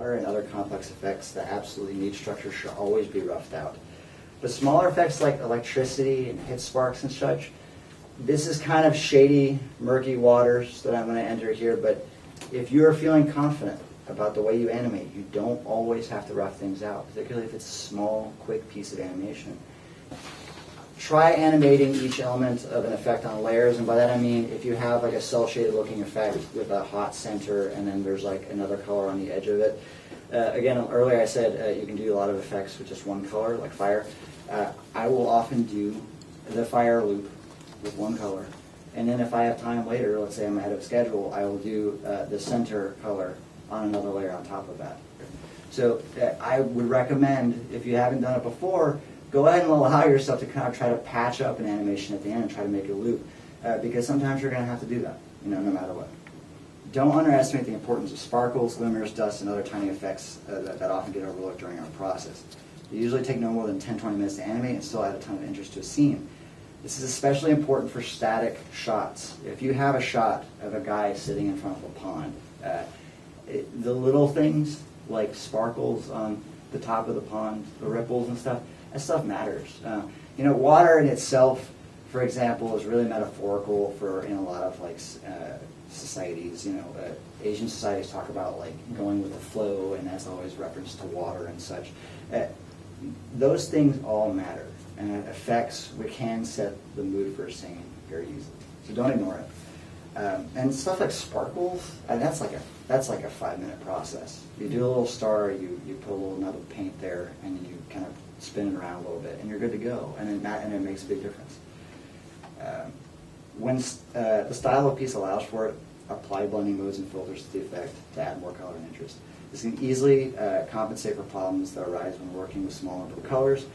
water and other complex effects that absolutely need structure should always be roughed out. But smaller effects like electricity and hit sparks and such, this is kind of shady, murky waters that I'm going to enter here, but if you are feeling confident about the way you animate, you don't always have to rough things out, particularly if it's a small, quick piece of animation. Try animating each element of an effect on layers, and by that I mean if you have like a cel-shaded looking effect with a hot center and then there's like another color on the edge of it. Again, earlier I said you can do a lot of effects with just one color, like fire. I will often do the fire loop with one color, and then if I have time later, let's say I'm ahead of schedule, I will do the center color on another layer on top of that. So I would recommend, if you haven't done it before, go ahead and allow yourself to kind of try to patch up an animation at the end and try to make a loop, because sometimes you're going to have to do that, no matter what. Don't underestimate the importance of sparkles, glimmers, dust, and other tiny effects that often get overlooked during our process. They usually take no more than 10-20 minutes to animate and still add a ton of interest to a scene. This is especially important for static shots. If you have a shot of a guy sitting in front of a pond, the little things like sparkles on the top of the pond, the ripples and stuff, that stuff matters. Water in itself, for example, is really metaphorical for in a lot of like societies. Asian societies talk about like going with the flow, and that's always reference to water and such. Those things all matter, and effects we can set the mood for a scene very easily. So don't ignore it. And stuff like sparkles, that's like a 5-minute process. You do a little star, you put a little nub of paint there, and then you kind of spin it around a little bit, and you're good to go. And it makes a big difference. When the style of piece allows for it, apply blending modes and filters to the effect to add more color and interest. This can easily compensate for problems that arise when working with small number of colors.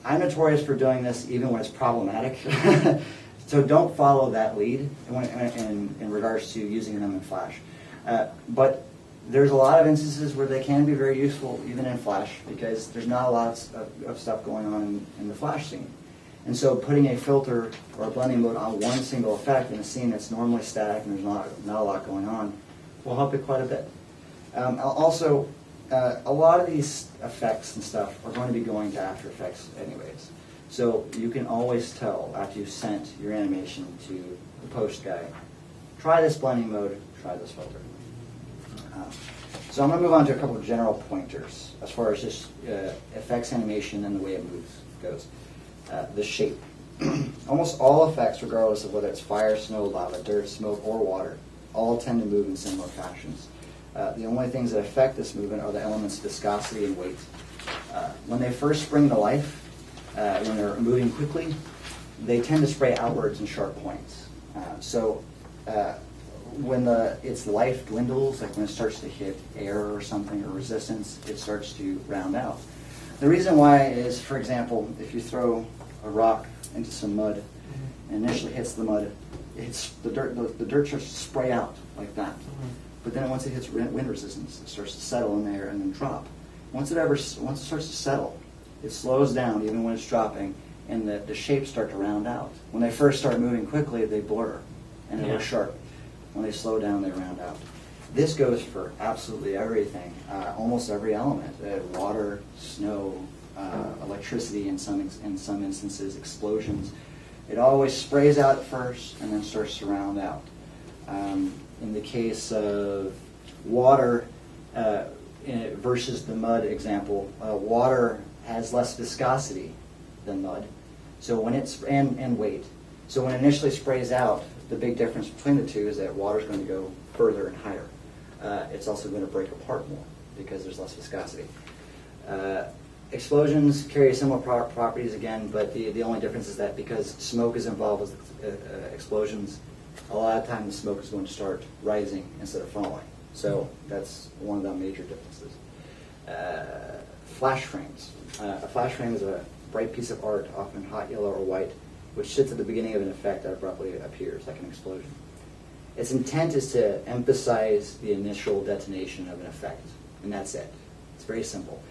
I'm notorious for doing this even when it's problematic. So don't follow that lead in regards to using them in Flash. But there's a lot of instances where they can be very useful even in Flash because there's not a lot of stuff going on in the Flash scene. And so putting a filter or a blending mode on one single effect in a scene that's normally static and there's not a lot going on will help it quite a bit. Also, a lot of these effects and stuff are going to be going to After Effects anyways. So you can always tell after you've sent your animation to the post guy, try this blending mode, try this filter. So I'm going to move on to a couple of general pointers as far as just effects animation and the way it moves goes. The shape. Almost all effects, regardless of whether it's fire, snow, lava, dirt, smoke, or water, all tend to move in similar fashions. The only things that affect this movement are the elements viscosity and weight. When they first spring to life, when they're moving quickly, they tend to spray outwards in sharp points. When its life dwindles, like when it starts to hit air or something or resistance, it starts to round out. The reason why is, for example, if you throw a rock into some mud and initially hits the mud, the dirt starts to spray out like that. But then once it hits wind resistance, it starts to settle in there and then drop. Once it starts to settle, it slows down even when it's dropping, and the shapes start to round out. When they first start moving quickly, they blur and they look sharp. When they slow down, they round out. This goes for absolutely everything, almost every element: water, snow, electricity, in some instances, explosions. It always sprays out first and then starts to round out. In the case of water versus the mud example, water has less viscosity than mud, so when it's and weight. So when it initially sprays out, the big difference between the two is that water is going to go further and higher. It's also going to break apart more because there's less viscosity. Explosions carry similar properties again, but the only difference is that because smoke is involved with explosions, a lot of times the smoke is going to start rising instead of falling. So that's one of the major differences. Flash frames. A flash frame is a bright piece of art, often hot yellow or white, which sits at the beginning of an effect that abruptly appears, like an explosion. Its intent is to emphasize the initial detonation of an effect, and that's it. It's very simple.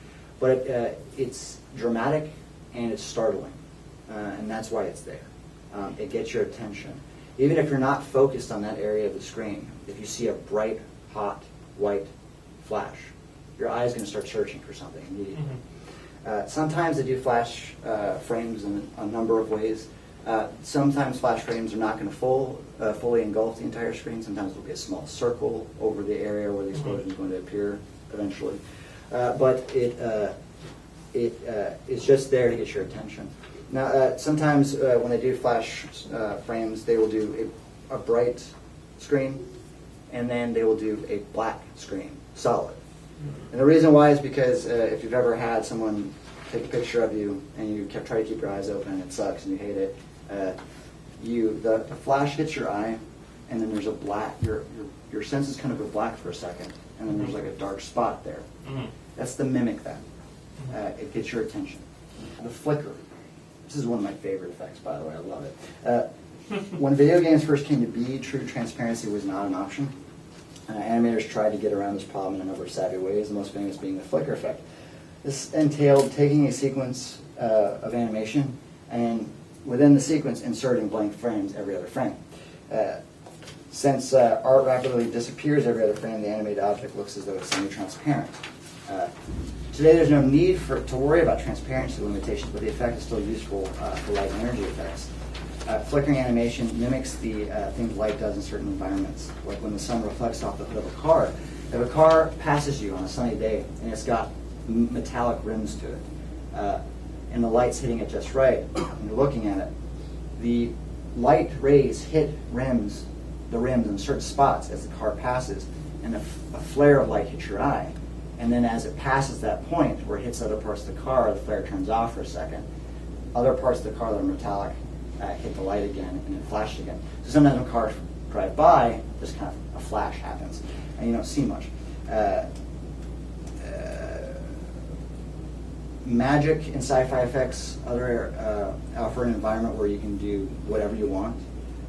But it's dramatic and it's startling, and that's why it's there. It gets your attention. Even if you're not focused on that area of the screen, if you see a bright, hot, white flash, your eye is going to start searching for something immediately. Sometimes they do flash frames in a number of ways. Sometimes flash frames are not going to fully engulf the entire screen. Sometimes it'll be a small circle over the area where the explosion is going to appear eventually. But it's just there to get your attention. Now, sometimes when they do flash frames, they will do a bright screen, and then they will do a black screen, solid. And the reason why is because if you've ever had someone take a picture of you and you try to keep your eyes open and it sucks and you hate it, the flash hits your eye, and then there's a black, your senses kind of go black for a second, and then there's like a dark spot there. That's the mimic that. It gets your attention. The flicker. This is one of my favorite effects, by the way. I love it. When video games first came to be, true transparency was not an option. Animators tried to get around this problem in a number of savvy ways, the most famous being the flicker effect. This entailed taking a sequence of animation and within the sequence inserting blank frames every other frame. Since art rapidly disappears every other frame, the animated object looks as though it's semi-transparent. Today there's no need to worry about transparency limitations, but the effect is still useful for light and energy effects. Flickering animation mimics the things light does in certain environments, like when the sun reflects off the hood of a car. If a car passes you on a sunny day and it's got metallic rims to it, and the light's hitting it just right, and you're looking at it, the light rays hit the rims in certain spots as the car passes, and a flare of light hits your eye. And then as it passes that point where it hits other parts of the car, the flare turns off for a second. Other parts of the car that are metallic hit the light again, and it flashed again. So sometimes when cars drive by, just kind of a flash happens, and you don't see much. Magic and sci-fi effects offer an environment where you can do whatever you want.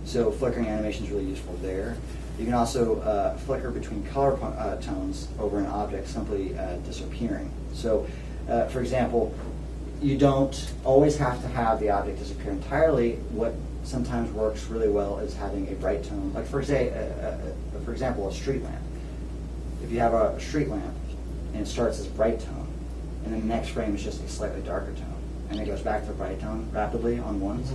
So flickering animation is really useful there. You can also flicker between color tones over an object simply disappearing. So, for example, you don't always have to have the object disappear entirely. What sometimes works really well is having a bright tone. Like for example, a street lamp. If you have a street lamp and it starts as bright tone, and then the next frame is just a slightly darker tone, and it goes back to bright tone rapidly on ones,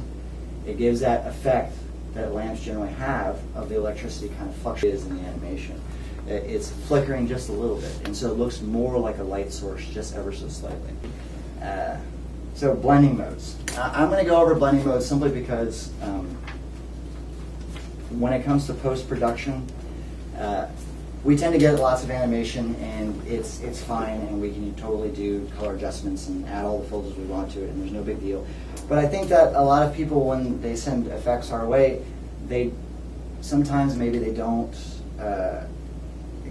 it gives that effect that lamps generally have of the electricity kind of fluctuates in the animation. It's flickering just a little bit, and so it looks more like a light source just ever so slightly. So blending modes. I'm going to go over blending modes simply because when it comes to post-production, we tend to get lots of animation, and it's fine, and we can totally do color adjustments and add all the filters we want to it, and there's no big deal. But I think that a lot of people, when they send effects our way, sometimes maybe they don't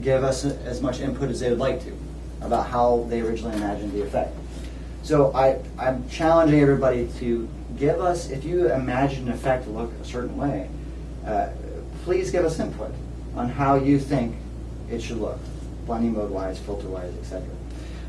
give us as much input as they would like to about how they originally imagined the effect. So I'm challenging everybody to give us, if you imagine an effect to look a certain way, please give us input on how you think it should look, blending mode wise, filter wise, etc.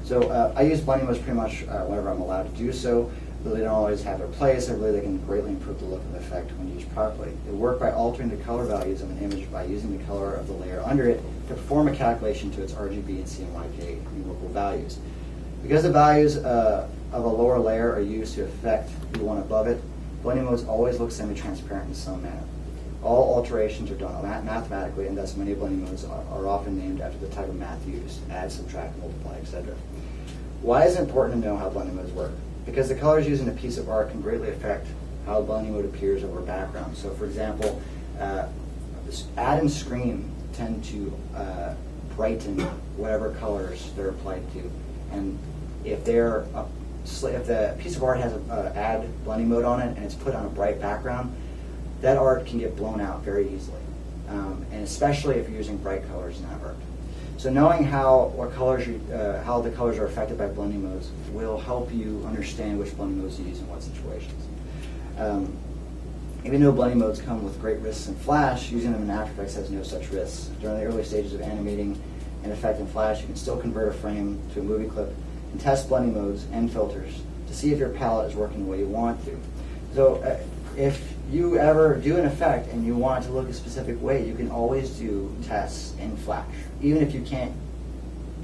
So I use blending modes pretty much whenever I'm allowed to do so, though they don't always have their place. I believe they can greatly improve the look of the effect when used properly. They work by altering the color values of an image by using the color of the layer under it to perform a calculation to its RGB and CMYK numerical values. Because the values of a lower layer are used to affect the one above it, blending modes always look semi-transparent in some manner. All alterations are done mathematically, and thus many blending modes are often named after the type of math used: add, subtract, multiply, etc. Why is it important to know how blending modes work? Because the colors used in a piece of art can greatly affect how the blending mode appears over a background. So, for example, add and screen tend to brighten whatever colors they're applied to, and if the piece of art has an add blending mode on it and it's put on a bright background, that art can get blown out very easily, and especially if you're using bright colors in that art. So knowing how the colors are affected by blending modes will help you understand which blending modes to use in what situations. Even though blending modes come with great risks in Flash, using them in After Effects has no such risks. During the early stages of animating an effect in Flash, you can still convert a frame to a movie clip and test blending modes and filters to see if your palette is working the way you want to. So if you ever do an effect and you want it to look a specific way, you can always do tests in Flash. Even if you can't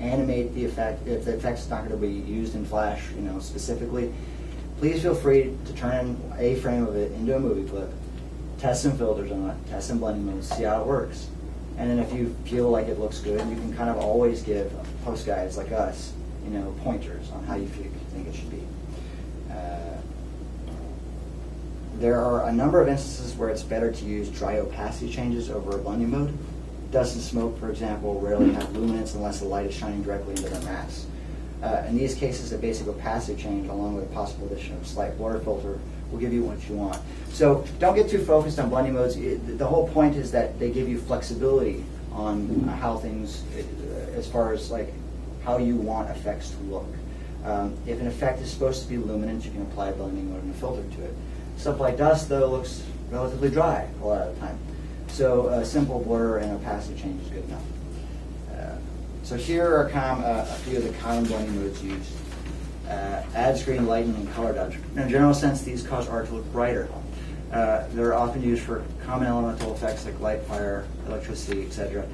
animate the effect, if the effect's not going to be used in Flash, specifically, please feel free to turn a frame of it into a movie clip, test some filters on it, test some blending modes, see how it works. And then if you feel like it looks good, you can kind of always give post guys like us, pointers on how you think it should be. There are a number of instances where it's better to use dry opacity changes over a blending mode. Dust and smoke, for example, rarely have luminance unless the light is shining directly into their mass. In these cases, a basic opacity change, along with a possible addition of a slight blur filter, will give you what you want. So don't get too focused on blending modes. The whole point is that they give you flexibility on how things, as far as like how you want effects to look. If an effect is supposed to be luminant, you can apply a blending mode and a filter to it. Stuff like dust, though, looks relatively dry a lot of the time. So a simple blur and opacity change is good enough. So here are a few of the common blending modes used. Add, screen, lighten, and color dodge. In a general sense, these cause art to look brighter. They're often used for common elemental effects like light, fire, electricity, etc.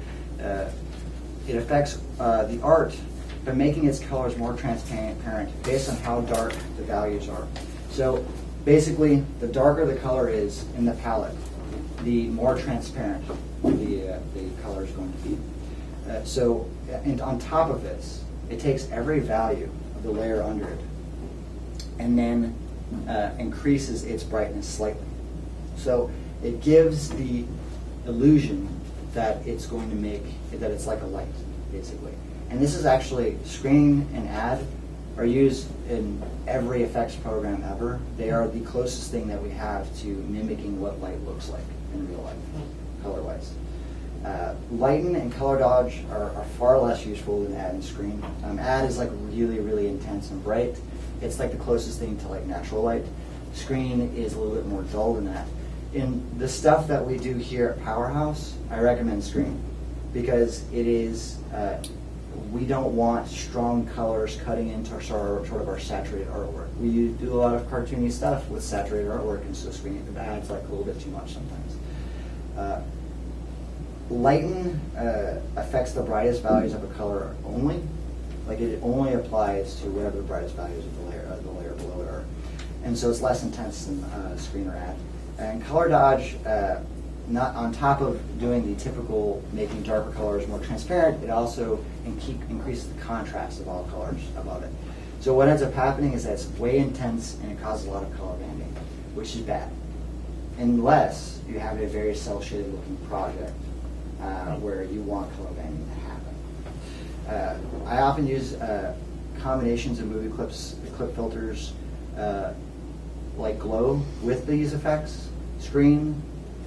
It affects the art by making its colors more transparent based on how dark the values are. So basically, the darker the color is in the palette, the more transparent the color is going to be. And on top of this, it takes every value of the layer under it and then increases its brightness slightly. So it gives the illusion that it's going to make, that it's like a light, basically. And this is actually, screen and add are used in every effects program ever. They are the closest thing that we have to mimicking what light looks like in real life, color-wise. Lighten and color dodge are far less useful than add and screen. Add is like really, really intense and bright. It's like the closest thing to like natural light. Screen is a little bit more dull than that. In the stuff that we do here at Powerhouse, I recommend screen because it is, we don't want strong colors cutting into sort of our saturated artwork. We do a lot of cartoony stuff with saturated artwork, and so screen adds like a little bit too much sometimes. Lighten affects the brightest values of a color only. Like it only applies to whatever the brightest values of the layer below it are. And so it's less intense than screen or add. And color dodge, not on top of doing the typical making darker colors more transparent, it also increases the contrast of all colors above it. So what ends up happening is that it's way intense and it causes a lot of color banding, which is bad. Unless you have a very cel-shaded looking project where you want color banding to happen. I often use combinations of movie clips, clip filters, like glow with these effects, screen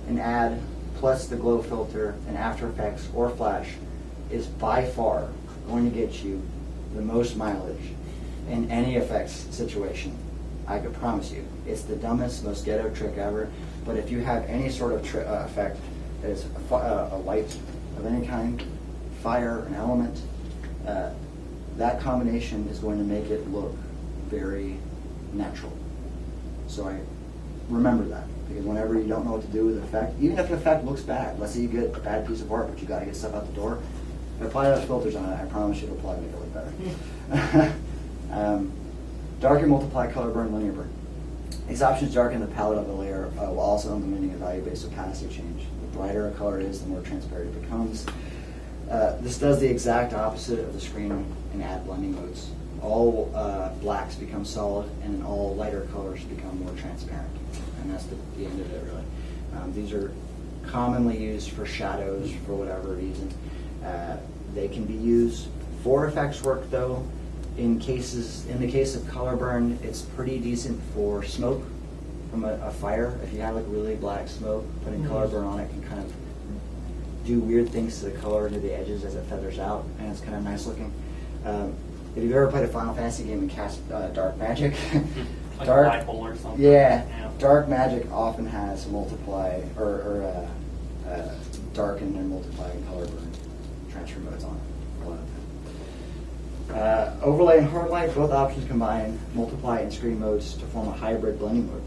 and add, plus the glow filter and After Effects or Flash is by far going to get you the most mileage in any effects situation. I could promise you. It's the dumbest, most ghetto trick ever, but if you have any sort of effect that is a light of any kind, fire, an element, that combination is going to make it look very natural. So I remember that, because whenever you don't know what to do with an effect, even if an effect looks bad, let's say you get a bad piece of art, but you got to get stuff out the door, apply those filters on it, I promise you it'll apply to make it look better. Darken, multiply, color burn, linear burn. These options darken the palette of the layer while also implementing a value-based opacity change. The brighter a color is, the more transparent it becomes. This does the exact opposite of the screen and add blending modes. All blacks become solid, and all lighter colors become more transparent. And that's the end of it, really. These are commonly used for shadows for whatever reason. They can be used for effects work, though. In the case of color burn, it's pretty decent for smoke from a fire. If you have like really black smoke, putting color burn on it can kind of do weird things to the color into the edges as it feathers out, and it's kind of nice looking. If you've ever played a Final Fantasy game and cast dark magic, like a black hole or something. Yeah, dark magic often has multiply or darken and multiply and color burn transfer modes on it. A lot of them. Overlay and hard light, both options combine multiply and screen modes to form a hybrid blending mode.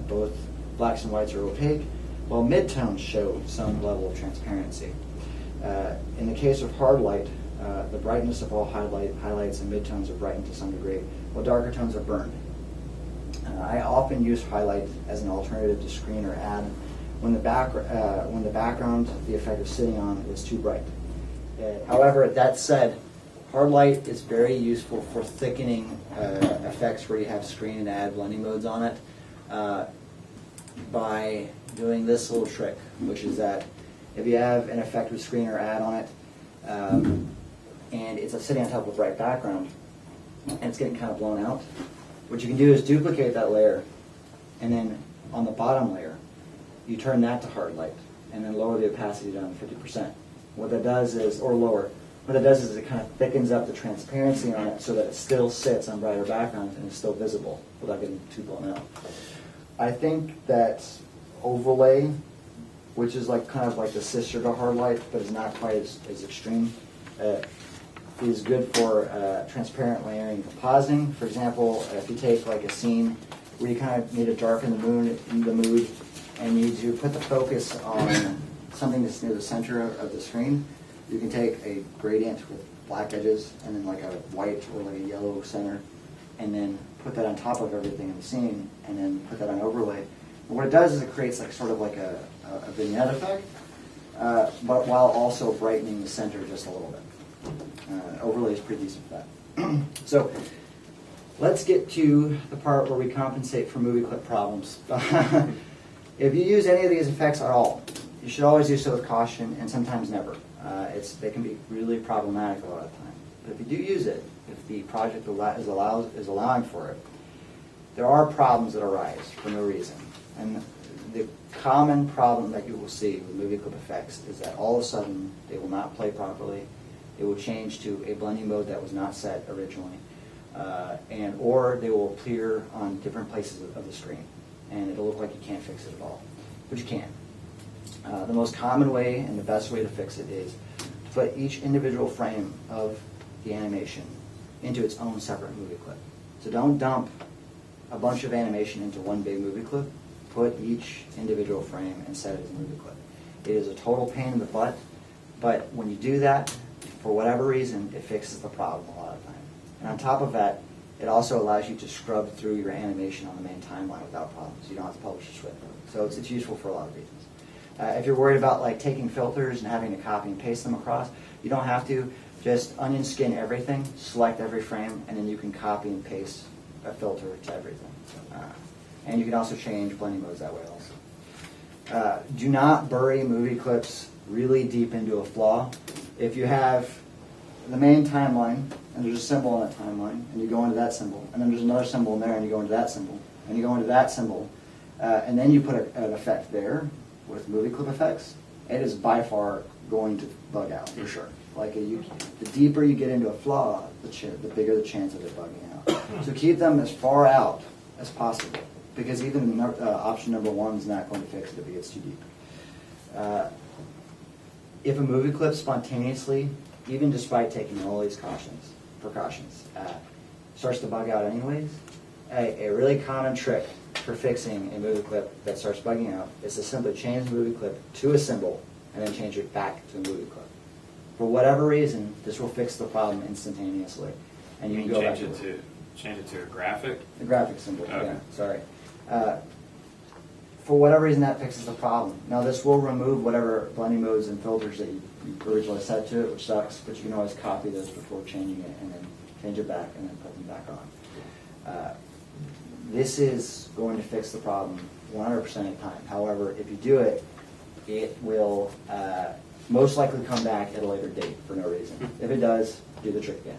Both blacks and whites are opaque, while midtones show some level of transparency. In the case of hard light, The brightness of all highlights and midtones are brightened to some degree, while darker tones are burned. I often use highlight as an alternative to screen or add when the background the effect is sitting on is too bright. However, that said, hard light is very useful for thickening effects where you have screen and add blending modes on it by doing this little trick, which is that if you have an effect with screen or add on it and it's sitting on top of a bright background and it's getting kind of blown out, what you can do is duplicate that layer, and then on the bottom layer you turn that to hard light and then lower the opacity down to 50%. What that does is, or lower, what it does is it kind of thickens up the transparency on it so that it still sits on brighter backgrounds and is still visible without getting too blown out. I think that overlay, which is like kind of like the sister to hard light, but is not quite as extreme, is good for transparent layering and compositing. For example, if you take like a scene where you kind of need to darken the mood, and you need to put the focus on something that's near the center of the screen, you can take a gradient with black edges and then like a white or like a yellow center, and then put that on top of everything in the scene, and then put that on overlay. And what it does is it creates like sort of like a vignette effect, but while also brightening the center just a little bit. Overlay is pretty decent for that. So let's get to the part where we compensate for movie clip problems. If you use any of these effects at all, you should always do so with caution, and sometimes never. They can be really problematic a lot of the time. But if you do use it, if the project is allowing for it, there are problems that arise for no reason. And the common problem that you will see with movie clip effects is that all of a sudden they will not play properly. It will change to a blending mode that was not set originally, or they will appear on different places of the screen, and it'll look like you can't fix it at all, but you can. The most common way and the best way to fix it is to put each individual frame of the animation into its own separate movie clip. So don't dump a bunch of animation into one big movie clip. Put each individual frame and set it as a movie clip. It is a total pain in the butt, but when you do that, for whatever reason, it fixes the problem a lot of the time. And on top of that, it also allows you to scrub through your animation on the main timeline without problems. You don't have to publish a SWIFT. So it's useful for a lot of reasons. If you're worried about like taking filters and having to copy and paste them across, you don't have to. Just onion skin everything, select every frame, and then you can copy and paste a filter to everything. And you can also change blending modes that way also. Do not bury movie clips really deep into a flaw. If you have the main timeline, and there's a symbol on that timeline, and you go into that symbol, and then there's another symbol in there, and you go into that symbol, and you go into that symbol, and then you put an effect there with movie clip effects, it is by far going to bug out, for sure. Like the deeper you get into a flaw, the bigger the chance of it bugging out. So keep them as far out as possible, because even option number 1 is not going to fix it if it gets too deep. If a movie clip spontaneously, even despite taking all these precautions, starts to bug out anyways, a really common trick for fixing a movie clip that starts bugging out is to simply change the movie clip to a symbol and then change it back to a movie clip. For whatever reason, this will fix the problem instantaneously. And you can go back to change it to a graphic? The graphic symbol, okay. Yeah, sorry. For whatever reason, that fixes the problem. Now, this will remove whatever blending modes and filters that you originally set to it, which sucks, but you can always copy those before changing it and then change it back and then put them back on. This is going to fix the problem 100% of the time. However, if you do it, it will most likely come back at a later date for no reason. If it does, do the trick again.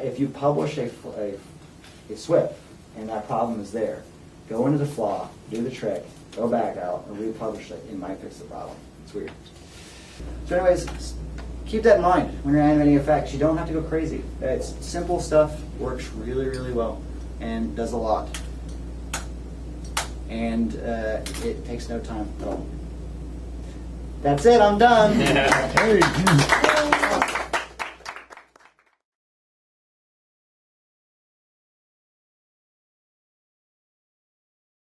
If you publish a SWIFT and that problem is there, go into the flaw, do the trick, go back out, and republish it. It might fix the problem. It's weird. So anyways, keep that in mind when you're animating effects. You don't have to go crazy. It's simple stuff, works really, really well, and does a lot. And it takes no time at all. That's it, I'm done. Yeah. Hey.